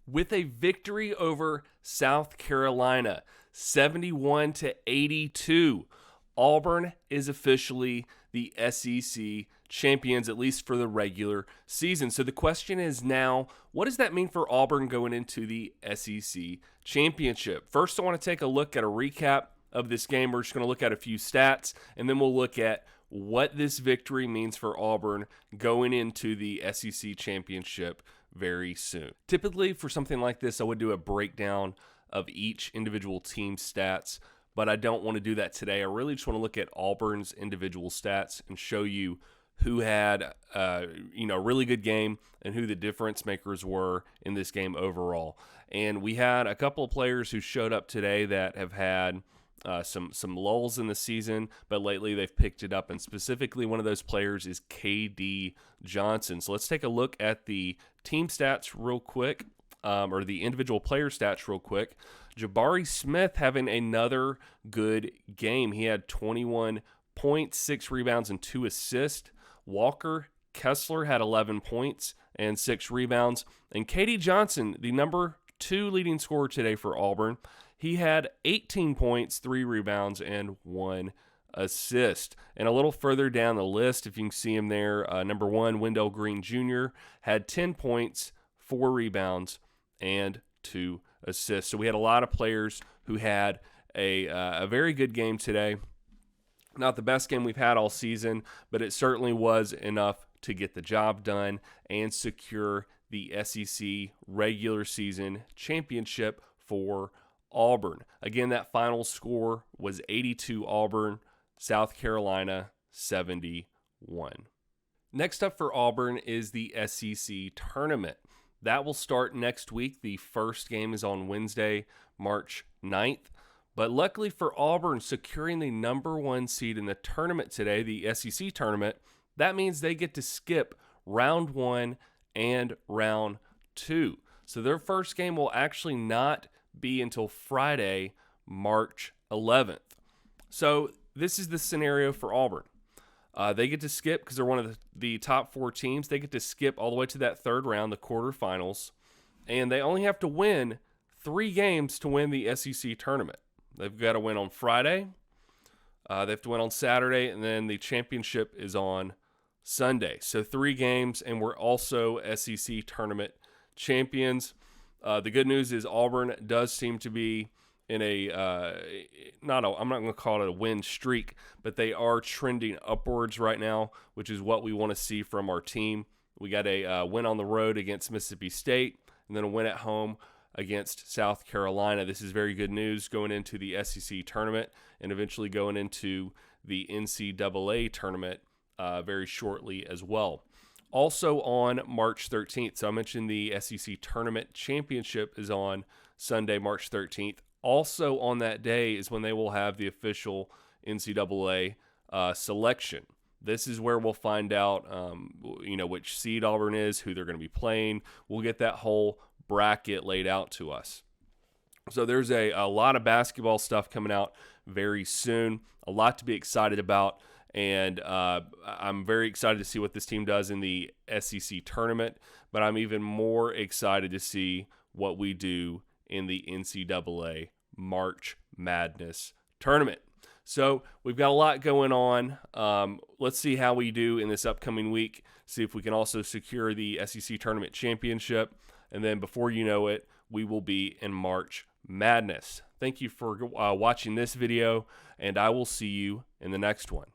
with a victory over South Carolina, 71-82. Auburn is officially the SEC champions, at least for the regular season. So the question is now, what does that mean for Auburn going into the SEC championship? First, I want to take a look at a recap of this game. We're just going to look at a few stats, and then we'll look at what this victory means for Auburn going into the SEC championship very soon. Typically, for something like this, I would do a breakdown of each individual team's stats, but I don't want to do that today. I really just want to look at Auburn's individual stats and show you who had a really good game and who the difference makers were in this game overall. And we had a couple of players who showed up today that have had some lulls in the season, but lately they've picked it up, and specifically one of those players is KD Johnson. So let's take a look at the team stats real quick, or the individual player stats real quick. Jabari Smith having another good game. He had 21 points, 6 rebounds, and 2 assists. Walker Kessler had 11 points and 6 rebounds. And KD Johnson, the number 2 leading scorer today for Auburn, he had 18 points, 3 rebounds, and 1 assist. And a little further down the list, if you can see him there, number 1, Wendell Green Jr. had 10 points, 4 rebounds, and 2 assists. So we had a lot of players who had a very good game today. Not the best game we've had all season, but it certainly was enough to get the job done and secure the SEC regular season championship for Auburn. Again, that final score was 82 Auburn, South Carolina 71. Next up for Auburn is the SEC tournament. That will start next week. The first game is on Wednesday, March 9th. But luckily for Auburn, securing the number 1 seed in the tournament today, the SEC tournament, that means they get to skip round 1 and round 2. So their first game will actually not be until Friday, March 11th. So this is the scenario for Auburn. They get to skip, because they're one of the top 4 teams, they get to skip all the way to that third round, the quarterfinals, and they only have to win 3 games to win the SEC tournament. They've got to win on Friday, they have to win on Saturday, and then the championship is on Sunday. So 3 games, and we're also SEC tournament champions. The good news is Auburn does seem to be in I'm not going to call it a win streak, but they are trending upwards right now, which is what we want to see from our team. We got a win on the road against Mississippi State, and then a win at home against South Carolina. This is very good news going into the SEC tournament and eventually going into the NCAA tournament very shortly as well. Also on March 13th, so I mentioned the SEC Tournament Championship is on Sunday, March 13th. Also on that day is when they will have the official NCAA selection. This is where we'll find out, which seed Auburn is, who they're going to be playing. We'll get that whole bracket laid out to us. So there's a lot of basketball stuff coming out very soon, a lot to be excited about. And I'm very excited to see what this team does in the SEC tournament, but I'm even more excited to see what we do in the NCAA March Madness tournament. So we've got a lot going on. Let's see how we do in this upcoming week, see if we can also secure the SEC tournament championship, and then before you know it, we will be in March Madness. Thank you for watching this video, and I will see you in the next one.